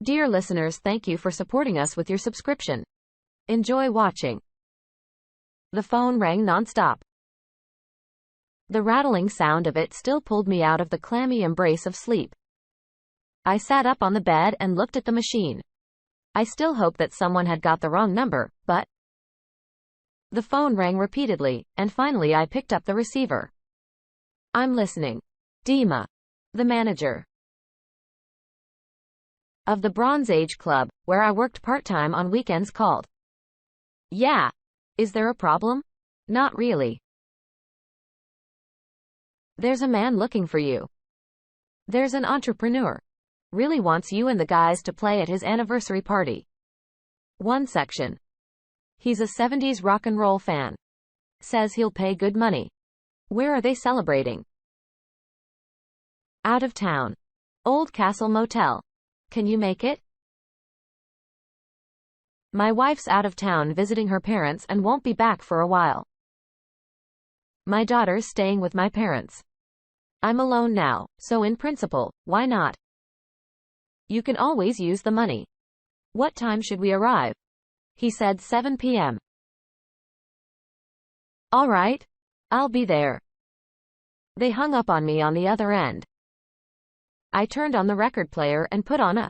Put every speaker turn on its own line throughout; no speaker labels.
Dear listeners, thank you for supporting us with your subscription. Enjoy watching. The phone rang non-stop. The rattling sound of it still pulled me out of the clammy embrace of sleep. I sat up on the bed and looked at the machine. I still hoped that someone had got the wrong number, but the phone rang repeatedly, and finally I picked up the receiver. I'm listening. Dima, the manager of the Bronze Age Club, where I worked part-time on weekends, called. Yeah. Is there a problem? Not really. There's a man looking for you. There's an entrepreneur. Really wants you and the guys to play at his anniversary party. One section. He's a 70s rock and roll fan. Says he'll pay good money. Where are they celebrating? Out of town. Old Castle Motel. Can you make it? My wife's out of town visiting her parents and won't be back for a while. My daughter's staying with my parents. I'm alone now, so in principle, why not? You can always use the money. What time should we arrive? He said 7 p.m. All right. I'll be there. They hung up on me on the other end. I turned on the record player and put on a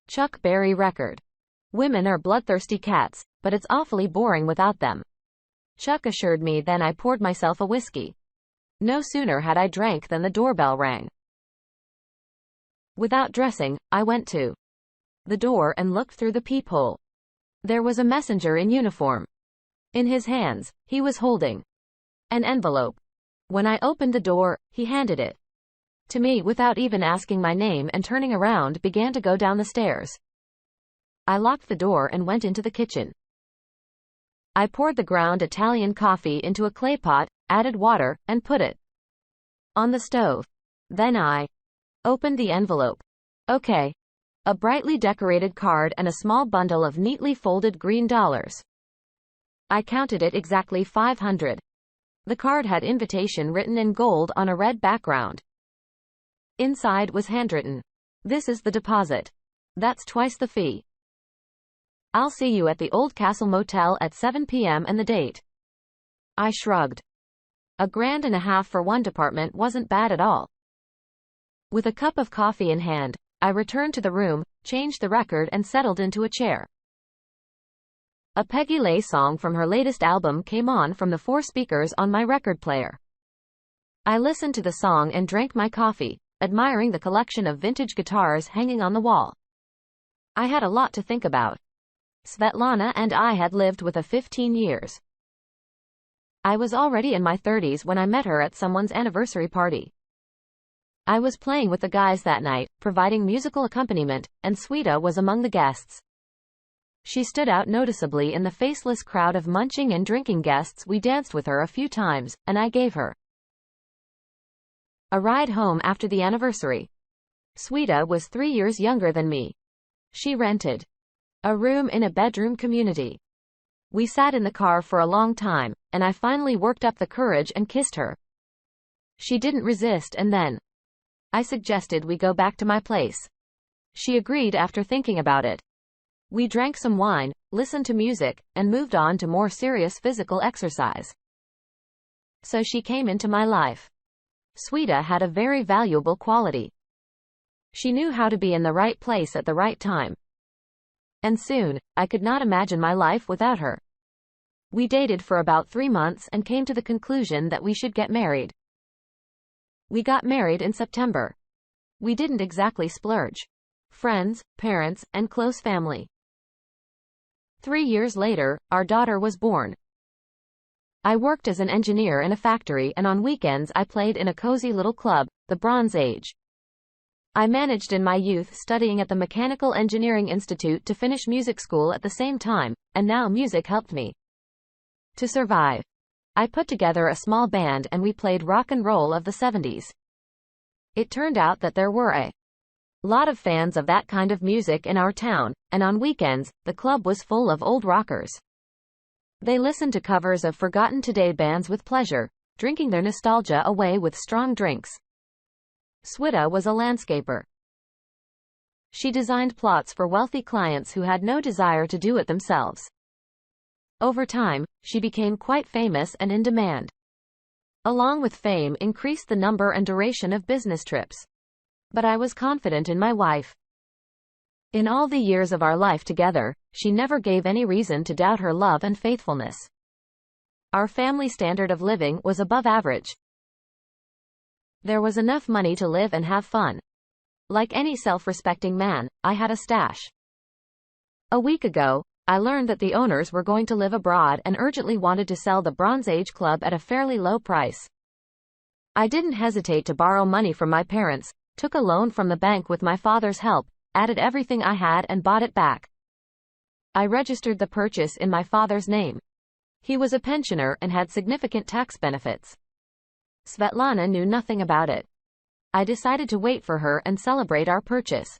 Chuck Berry record. Women are bloodthirsty cats, but it's awfully boring without them, Chuck assured me. Then I poured myself a whiskey. No sooner had I drank than the doorbell rang. Without dressing, I went to the door and looked through the peephole. There was a messenger in uniform. In his hands, he was holding an envelope. When I opened the door, he handed it to me without even asking my name and turning around began to go down the stairs. I locked the door and went into the kitchen. I poured the ground Italian coffee into a clay pot, added water, and put it on the stove. Then I opened the envelope. Okay. A brightly decorated card and a small bundle of neatly folded green dollars. I counted it exactly 500. The card had invitation written in gold on a red background. Inside was handwritten. This is the deposit. That's twice the fee. I'll see you at the Old Castle Motel at 7 p.m. and the date. I shrugged. $1.50 for one department wasn't bad at all. With a cup of coffee in hand, I returned to the room, changed the record and settled into a chair. A Peggy Lee song from her latest album came on from the 4 speakers on my record player. I listened to the song and drank my coffee, admiring the collection of vintage guitars hanging on the wall. I had a lot to think about. Svetlana and I had lived with 15 years. I was already in my 30s when I met her at someone's anniversary party. I was playing with the guys that night, providing musical accompaniment, and Sweta was among the guests. She stood out noticeably in the faceless crowd of munching and drinking guests. We danced with her a few times, and I gave her a ride home after the anniversary. Sweta was 3 years younger than me. She rented a room in a bedroom community. We sat in the car for a long time, and I finally worked up the courage and kissed her. She didn't resist, and then I suggested we go back to my place. She agreed after thinking about it. We drank some wine, listened to music, and moved on to more serious physical exercise. So she came into my life. Sweta had a very valuable quality. She knew how to be in the right place at the right time. And soon, I could not imagine my life without her. We dated for about 3 months and came to the conclusion that we should get married. We got married in September. We didn't exactly splurge. Friends, parents, and close family. 3 years later, our daughter was born. I worked as an engineer in a factory, and on weekends I played in a cozy little club, the Bronze Age. I managed in my youth studying at the Mechanical Engineering Institute to finish music school at the same time, and now music helped me to survive. I put together a small band and we played rock and roll of the 70s. It turned out that there were a lot of fans of that kind of music in our town, and on weekends, the club was full of old rockers. They listened to covers of forgotten today bands with pleasure, drinking their nostalgia away with strong drinks. Sweta was a landscaper. She designed plots for wealthy clients who had no desire to do it themselves. Over time, she became quite famous and in demand. Along with fame increased the number and duration of business trips. But I was confident in my wife. In all the years of our life together, she never gave any reason to doubt her love and faithfulness. Our family standard of living was above average. There was enough money to live and have fun. Like any self-respecting man, I had a stash. A week ago, I learned that the owners were going to live abroad and urgently wanted to sell the Bronze Age Club at a fairly low price. I didn't hesitate to borrow money from my parents, took a loan from the bank with my father's help, added everything I had and bought it back. I registered the purchase in my father's name. He was a pensioner and had significant tax benefits. Svetlana knew nothing about it. I decided to wait for her and celebrate our purchase.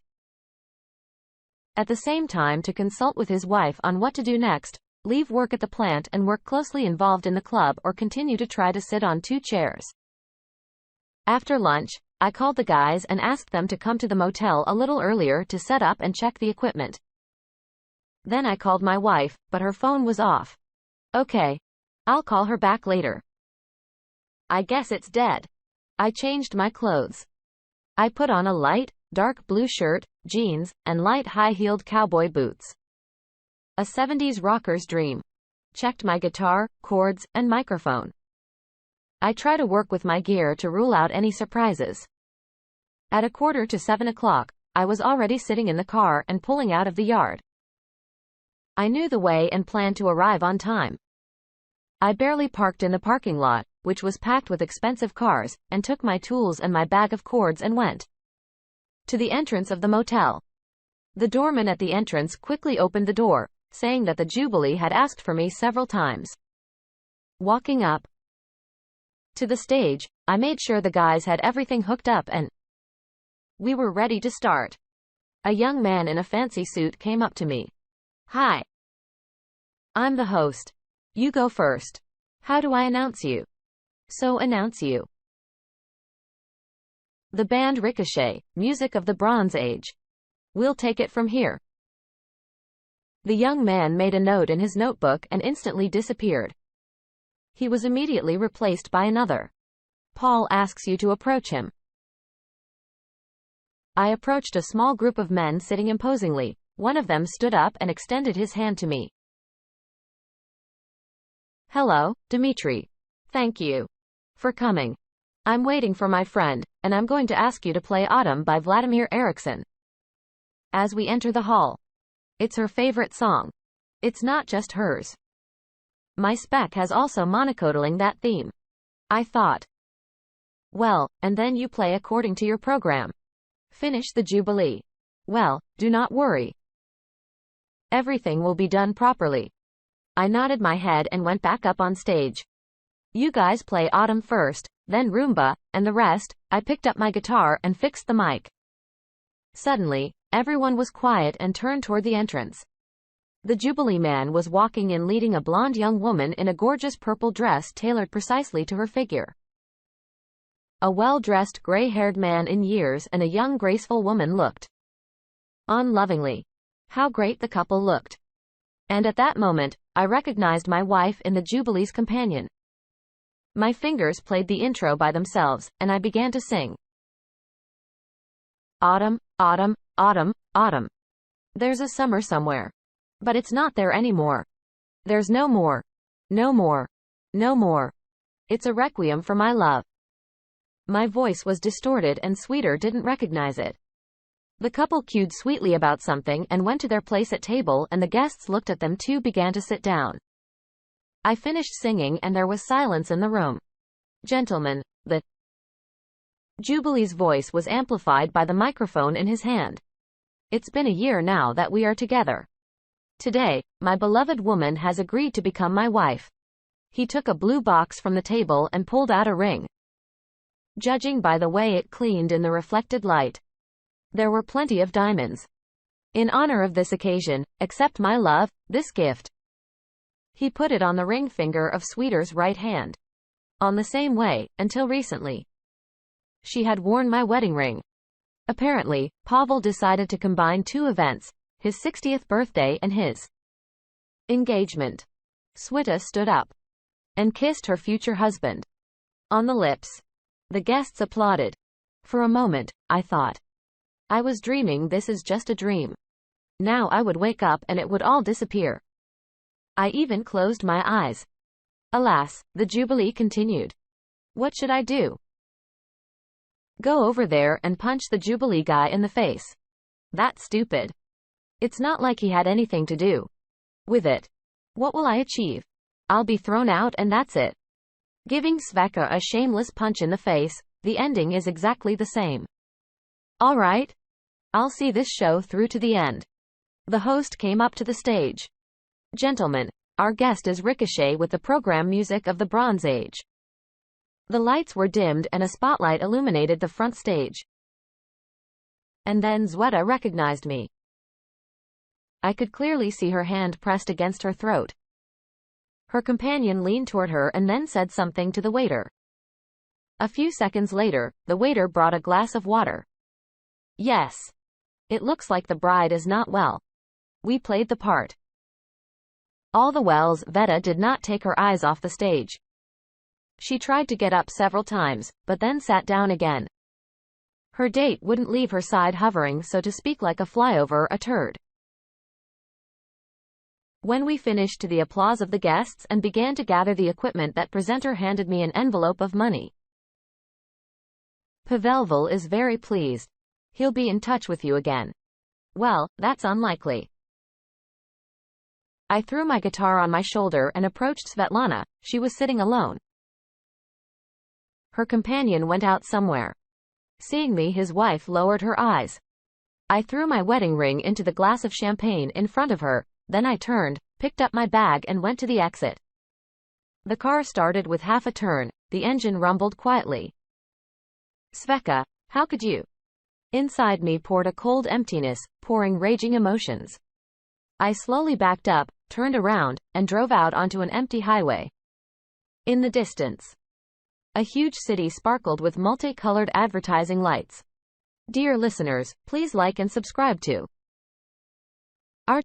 At the same time, to consult with his wife on what to do next, leave work at the plant and work closely involved in the club, or continue to try to sit on 2 chairs. After lunch, I called the guys and asked them to come to the motel a little earlier to set up and check the equipment. Then I called my wife, but her phone was off. Okay. I'll call her back later. I guess it's dead. I changed my clothes. I put on a light, dark blue shirt, jeans, and light high-heeled cowboy boots. A 70s rocker's dream. Checked my guitar, chords, and microphone. I try to work with my gear to rule out any surprises. At 6:45, I was already sitting in the car and pulling out of the yard. I knew the way and planned to arrive on time. I barely parked in the parking lot, which was packed with expensive cars, and took my tools and my bag of cords and went to the entrance of the motel. The doorman at the entrance quickly opened the door, saying that the Jubilee had asked for me several times. Walking up to the stage, I made sure the guys had everything hooked up and we were ready to start. A young man in a fancy suit came up to me. Hi. I'm the host. You go first. How do I announce you? So announce you. The band Ricochet, music of the Bronze Age. We'll take it from here. The young man made a note in his notebook and instantly disappeared. He was immediately replaced by another. Paul asks you to approach him. I approached a small group of men sitting imposingly. One of them stood up and extended his hand to me. Hello, Dmitri. Thank you for coming. I'm waiting for my friend, and I'm going to ask you to play Autumn by Vladimir Eriksson. As we enter the hall. It's her favorite song. It's not just hers. My spec has also monocodaling that theme. I thought. Well, and then you play according to your program. Finish the Jubilee. Well, do not worry. Everything will be done properly. I nodded my head and went back up on stage. You guys play Autumn first, then Rumba, and the rest. I picked up my guitar and fixed the mic. Suddenly, everyone was quiet and turned toward the entrance. The Jubilee man was walking in leading a blonde young woman in a gorgeous purple dress tailored precisely to her figure. A well-dressed gray-haired man in years and a young graceful woman looked on lovingly. How great the couple looked. And at that moment, I recognized my wife in the Jubilee's companion. My fingers played the intro by themselves, and I began to sing. Autumn, autumn, autumn, autumn. There's a summer somewhere. But it's not there anymore. There's no more. No more. No more. It's a requiem for my love. My voice was distorted and Sweeter didn't recognize it. The couple cued sweetly about something and went to their place at table, and the guests looked at them too, began to sit down. I finished singing and there was silence in the room. Gentlemen, the Jubilee's voice was amplified by the microphone in his hand. It's been a year now that we are together. Today, my beloved woman has agreed to become my wife. He took a blue box from the table and pulled out a ring. Judging by the way it gleamed in the reflected light, there were plenty of diamonds. In honor of this occasion, accept my love, this gift. He put it on the ring finger of Sweeter's right hand. On the same way, until recently, she had worn my wedding ring. Apparently, Pavel decided to combine two events, his 60th birthday and his engagement. Sweta stood up and kissed her future husband on the lips. The guests applauded. For a moment, I thought I was dreaming. This is just a dream. Now I would wake up and it would all disappear. I even closed my eyes. Alas, the jubilee continued. What should I do? Go over there and punch the jubilee guy in the face. That's stupid. It's not like he had anything to do with it. What will I achieve? I'll be thrown out and that's it. Giving Sveka a shameless punch in the face, the ending is exactly the same. Alright. I'll see this show through to the end. The host came up to the stage. Gentlemen, our guest is Ricochet with the program music of the Bronze Age. The lights were dimmed and a spotlight illuminated the front stage. And then Sweta recognized me. I could clearly see her hand pressed against her throat. Her companion leaned toward her and then said something to the waiter. A few seconds later, the waiter brought a glass of water. Yes. It looks like the bride is not well. We played the part. All the while, Sveta did not take her eyes off the stage. She tried to get up several times, but then sat down again. Her date wouldn't leave her side, hovering, so to speak, like a fly over a turd. When we finished, to the applause of the guests, and began to gather the equipment, that presenter handed me an envelope of money. Pavelville is very pleased. He'll be in touch with you again. Well, that's unlikely. I threw my guitar on my shoulder and approached Svetlana. She was sitting alone. Her companion went out somewhere. Seeing me, his wife lowered her eyes. I threw my wedding ring into the glass of champagne in front of her, then I turned, picked up my bag and went to the exit. The car started with half a turn, the engine rumbled quietly. Sveka, how could you? Inside me poured a cold emptiness, pouring raging emotions. I slowly backed up, turned around, and drove out onto an empty highway. In the distance, a huge city sparkled with multicolored advertising lights. Dear listeners, please like and subscribe to